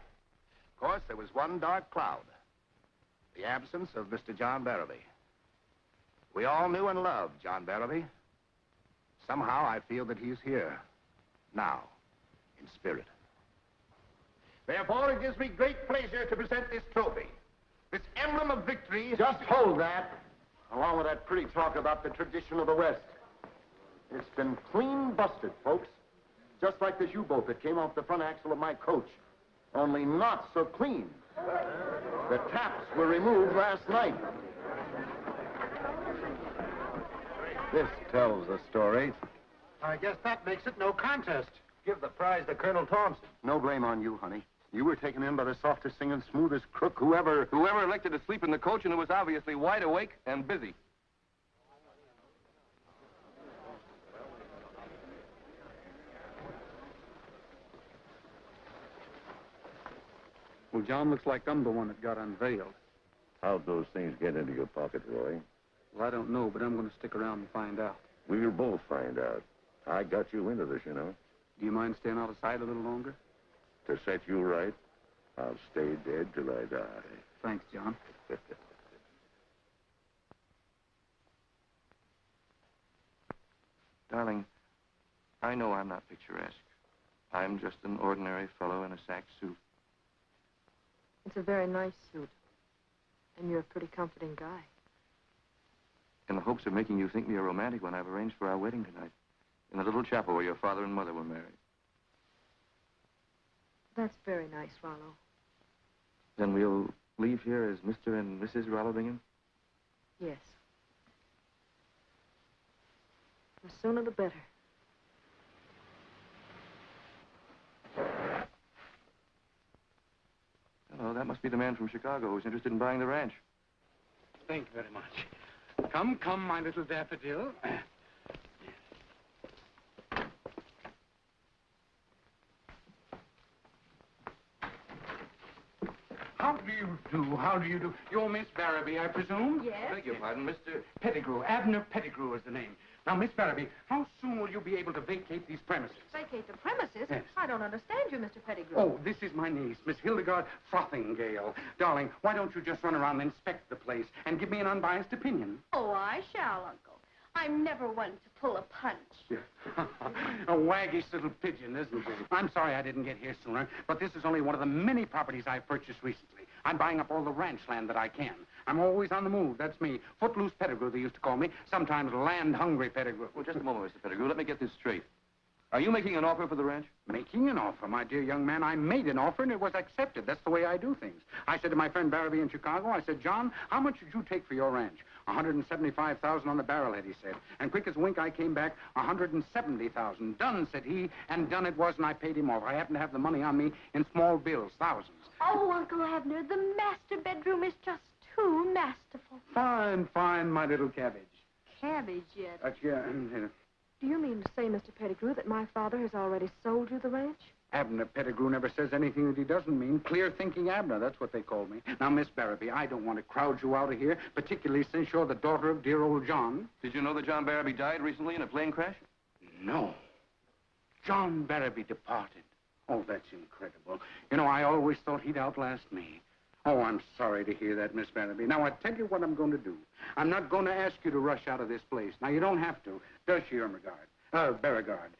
Of course, there was one dark cloud. The absence of Mr. John Barrowby. We all knew and loved John Barrowby. Somehow I feel that he's here, now, in spirit. Therefore, it gives me great pleasure to present this trophy, this emblem of victory. Just hold that, along with that pretty talk about the tradition of the West. It's been clean busted, folks. Just like this U-boat that came off the front axle of my coach. Only not so clean. The taps were removed last night. This tells the story. I guess that makes it no contest. Give the prize to Colonel Thompson. No blame on you, honey. You were taken in by the softest singing, smoothest crook whoever elected to sleep in the coach and who was obviously wide awake and busy. Well, John, looks like I'm the one that got unveiled. How'd those things get into your pocket, Roy? Well, I don't know, but I'm going to stick around and find out. We'll both find out. I got you into this, you know. Do you mind staying out of sight a little longer? To set you right, I'll stay dead till I die. Thanks, John. Darling, I know I'm not picturesque. I'm just an ordinary fellow in a sack suit. It's a very nice suit. And you're a pretty comforting guy. In the hopes of making you think me a romantic one, I've arranged for our wedding tonight. In the little chapel where your father and mother were married. That's very nice, Rollo. Then we'll leave here as Mr. and Mrs. Rollo Bingham? Yes. The sooner the better. Hello, that must be the man from Chicago who's interested in buying the ranch. Thank you very much. Come, come, my little daffodil. How do you do? How do you do? You're Miss Barrowby, I presume? Yes. Beg your pardon, Mr. Pettigrew. Abner Pettigrew is the name. Now, Miss Barrowby, how soon will you be able to vacate these premises? Vacate the premises? Yes. I don't understand you, Mr. Pettigrew. Oh, this is my niece, Miss Hildegard Frothingale. Darling, why don't you just run around and inspect the place and give me an unbiased opinion? Oh, I shall, Uncle. I'm never one to pull a punch. A waggish little pigeon, isn't it? I'm sorry I didn't get here sooner, but this is only one of the many properties I've purchased recently. I'm buying up all the ranch land that I can. I'm always on the move. That's me. Footloose Pettigrew, they used to call me. Sometimes land-hungry Pettigrew. Well, just a moment, Mr. Pettigrew. Let me get this straight. Are you making an offer for the ranch? Making an offer, my dear young man. I made an offer, and it was accepted. That's the way I do things. I said to my friend Barrowby in Chicago, I said, John, how much did you take for your ranch? $175,000 on the barrelhead, he said. And quick as a wink, I came back, $170,000. Done, said he, and done it was, and I paid him off. I happen to have the money on me in small bills, thousands. Oh, Uncle Abner, the master bedroom is just too masterful. Fine, fine, my little cabbage. Cabbage yet? Do you mean to say, Mr. Pettigrew, that my father has already sold you the ranch? Abner Pettigrew never says anything that he doesn't mean. Clear-thinking Abner, that's what they call me. Now, Miss Barrowby, I don't want to crowd you out of here, particularly since you're the daughter of dear old John. Did you know that John Barrowby died recently in a plane crash? No. John Barrowby departed. Oh, that's incredible. You know, I always thought he'd outlast me. Oh, I'm sorry to hear that, Miss Barrowby. Now, I tell you what I'm going to do. I'm not going to ask you to rush out of this place. Now, you don't have to. Does she, Beauregard?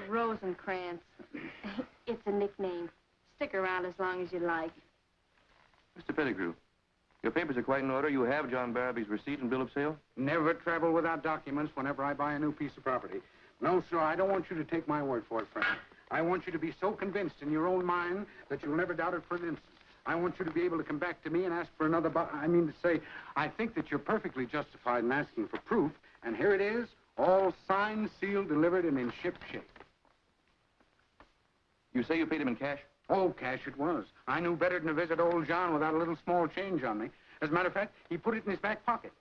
Rosencrantz. It's a nickname. Stick around as long as you like. Mr. Pettigrew, your papers are quite in order. You have John Barrowby's receipt and bill of sale? Never travel without documents whenever I buy a new piece of property. No, sir, I don't want you to take my word for it, friend. I want you to be so convinced in your own mind that you'll never doubt it for an instant. I want you to be able to come back to me and ask for another I think that you're perfectly justified in asking for proof, and here it is, all signed, sealed, delivered, and in ship shape. You say you paid him in cash? Oh, cash it was. I knew better than to visit old John without a little small change on me. As a matter of fact, he put it in his back pocket.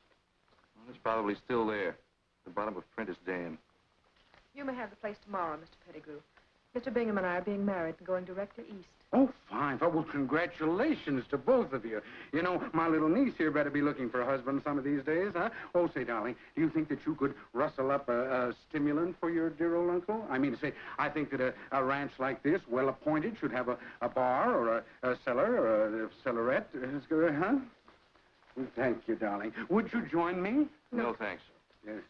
Well, it's probably still there. The bottom of Prentice Dam. You may have the place tomorrow, Mr. Pettigrew. Mr. Bingham and I are being married and going directly east. Oh, fine. Well, congratulations to both of you. You know, my little niece here better be looking for a husband some of these days, huh? Oh, say, darling, do you think that you could rustle up a stimulant for your dear old uncle? I mean to say, I think that a ranch like this, well appointed, should have a bar or a cellar or a cellarette. Huh? Well, thank you, darling. Would you join me? No, thanks. Yes.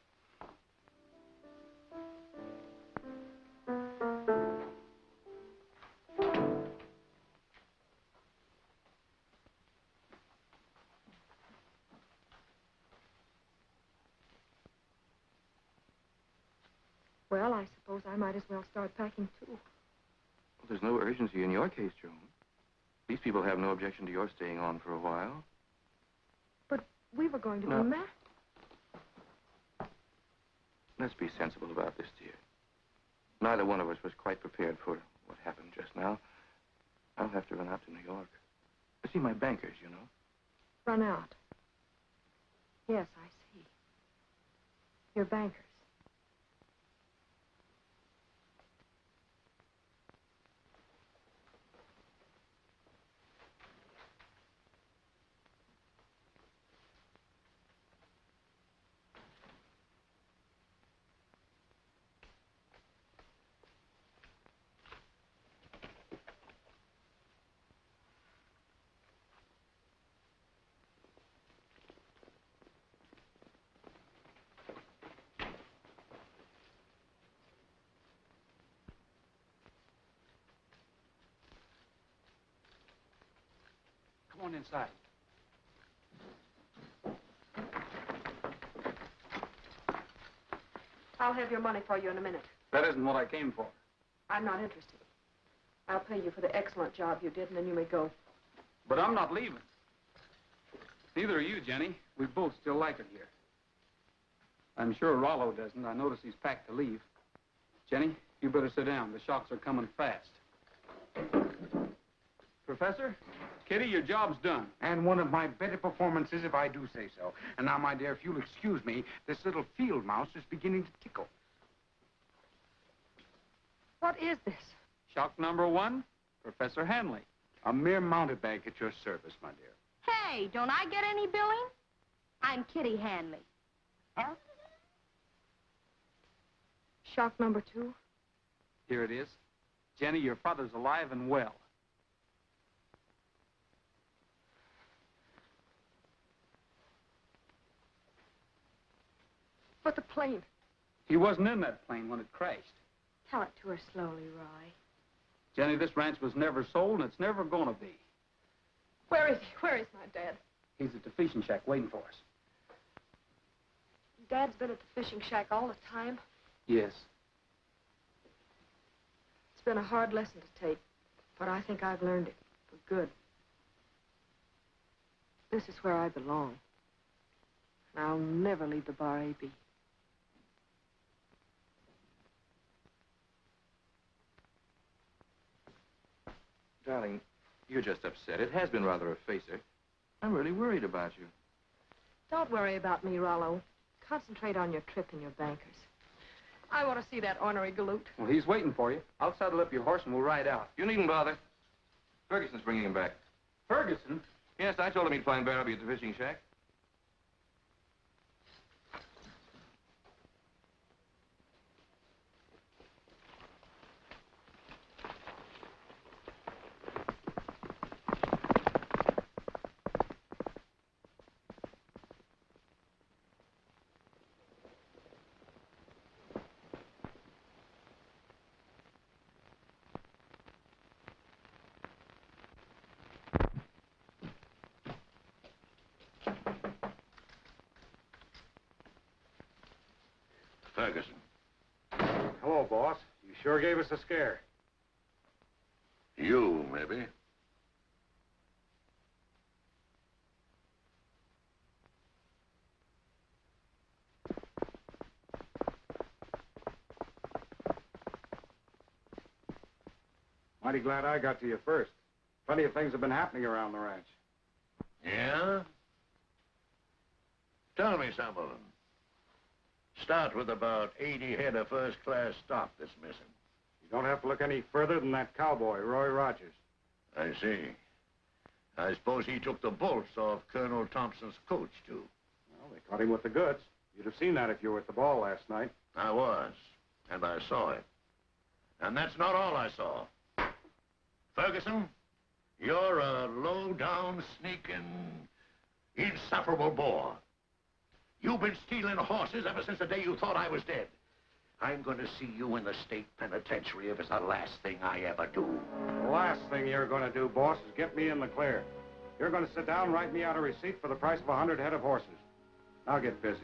Well, I suppose I might as well start packing, too. Well, there's no urgency in your case, Joan. These people have no objection to your staying on for a while. But we were going to be married. Let's be sensible about this, dear. Neither one of us was quite prepared for what happened just now. I'll have to run out to New York. To see my bankers, you know. Run out. Yes, I see. Your bankers. Come on inside. I'll have your money for you in a minute. That isn't what I came for. I'm not interested. I'll pay you for the excellent job you did, and then you may go. But I'm not leaving. Neither are you, Jenny. We both still like it here. I'm sure Rollo doesn't. I notice he's packed to leave. Jenny, you better sit down. The shocks are coming fast. Professor, Kitty, your job's done. And one of my better performances, if I do say so. And now, my dear, if you'll excuse me, this little field mouse is beginning to tickle. What is this? Shock number 1, Professor Hanley. A mere mountebank at your service, my dear. Hey, don't I get any billing? I'm Kitty Hanley. Shock number 2. Here it is. Jenny, your father's alive and well. But the plane. He wasn't in that plane when it crashed. Tell it to her slowly, Roy. Jenny, this ranch was never sold, and it's never going to be. Where is he? Where is my dad? He's at the fishing shack waiting for us. Dad's been at the fishing shack all the time. Yes. It's been a hard lesson to take, but I think I've learned it for good. This is where I belong. And I'll never leave the Bar A.B. Darling, you're just upset. It has been rather a facer. I'm really worried about you. Don't worry about me, Rollo. Concentrate on your trip and your bankers. I want to see that ornery galoot. Well, he's waiting for you. I'll saddle up your horse and we'll ride out. You needn't bother. Ferguson's bringing him back. Ferguson? Yes, I told him he'd find Barabee at the fishing shack. Ferguson. Hello, boss. You sure gave us a scare. You, maybe. Mighty glad I got to you first. Plenty of things have been happening around the ranch. Yeah? Tell me some of them. Start with about 80 head of first-class stock that's missing. You don't have to look any further than that cowboy, Roy Rogers. I see. I suppose he took the bolts off Colonel Thompson's coach, too. Well, they caught him with the goods. You'd have seen that if you were at the ball last night. I was, and I saw it. And that's not all I saw. Ferguson, you're a low-down, sneaking, insufferable bore. You've been stealing horses ever since the day you thought I was dead. I'm going to see you in the state penitentiary if it's the last thing I ever do. The last thing you're going to do, boss, is get me in the clear. You're going to sit down and write me out a receipt for the price of 100 head of horses. Now get busy.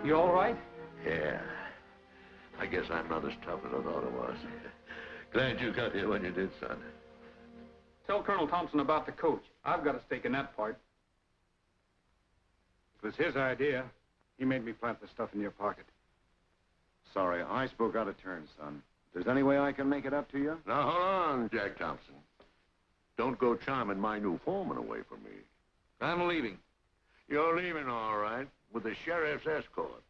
You all right? Yeah. I guess I'm not as tough as I thought I was. Glad you got here when you did, son. Tell Colonel Thompson about the coach. I've got a stake in that part. It was his idea. He made me plant the stuff in your pocket. Sorry, I spoke out of turn, son. If there's any way I can make it up to you? Now, hold on, Jack Thompson. Don't go charming my new foreman away from me. I'm leaving. You're leaving, all right, with the sheriff's escort.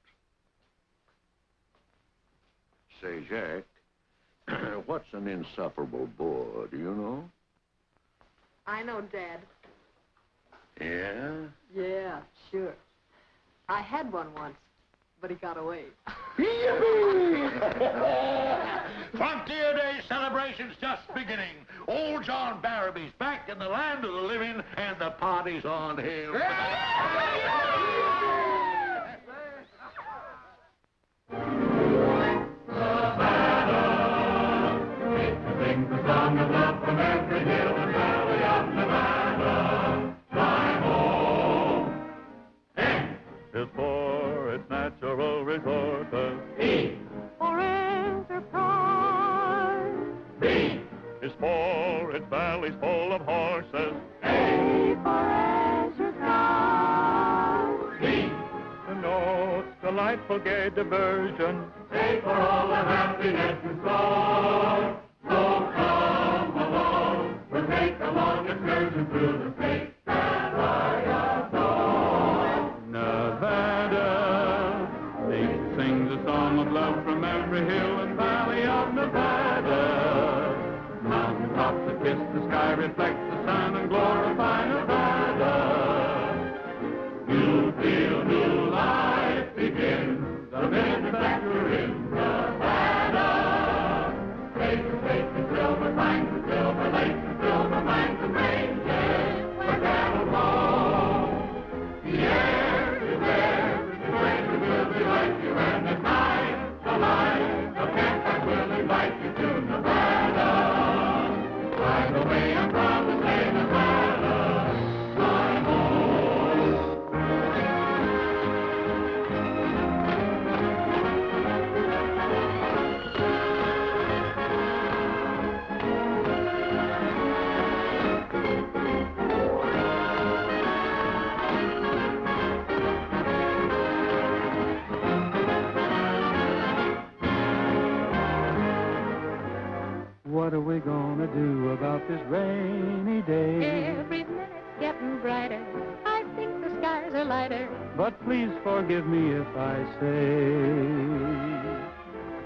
Say, Jack, what's an insufferable bore? Do you know? I know, Dad. Yeah? Yeah, sure. I had one once, but he got away. Frontier Day celebration's just beginning. Old John Barraby's back in the land of the living, and the party's on him. Sing the song of love from every hill and valley of Nevada. Fly home. N is for its natural resources. E For enterprise. B is for its valleys full of horses. A for exercise. D denotes delightful gay diversion. A for all the happiness in store. So come along, we'll take a long excursion through the state that I adore. Nevada, nature sings a song of love from every hill and valley of Nevada. Mountain tops that kiss the sky reflect the sun and glorify Nevada. You'll feel new life begin the minute that you're in Nevada. Take the silver mines and silver lakes and silver mines and ranges where cattle roam. The air is there, the strangers will delight you, and at night the light of campfire will invite you to Nevada. By the way, I'm proud to say Nevada, my home. What are we gonna do about this rainy day? Every minute's getting brighter. I think the skies are lighter. But please forgive me if I say,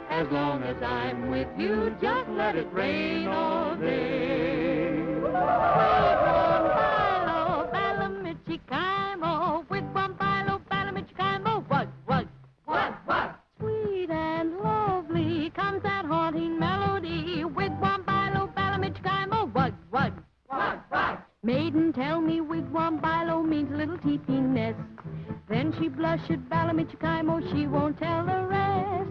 As long as I'm with you, just let it rain all day. With one pilo, balamichikaimo. With one pilo, balamichikaimo. What? Sweet and lovely comes that haunting melody. With one pilo, balamichikaimo. What? Maiden, tell me wigwam bilo means little teepee nest. Then she blushed, balamichikaimo, she won't tell the rest.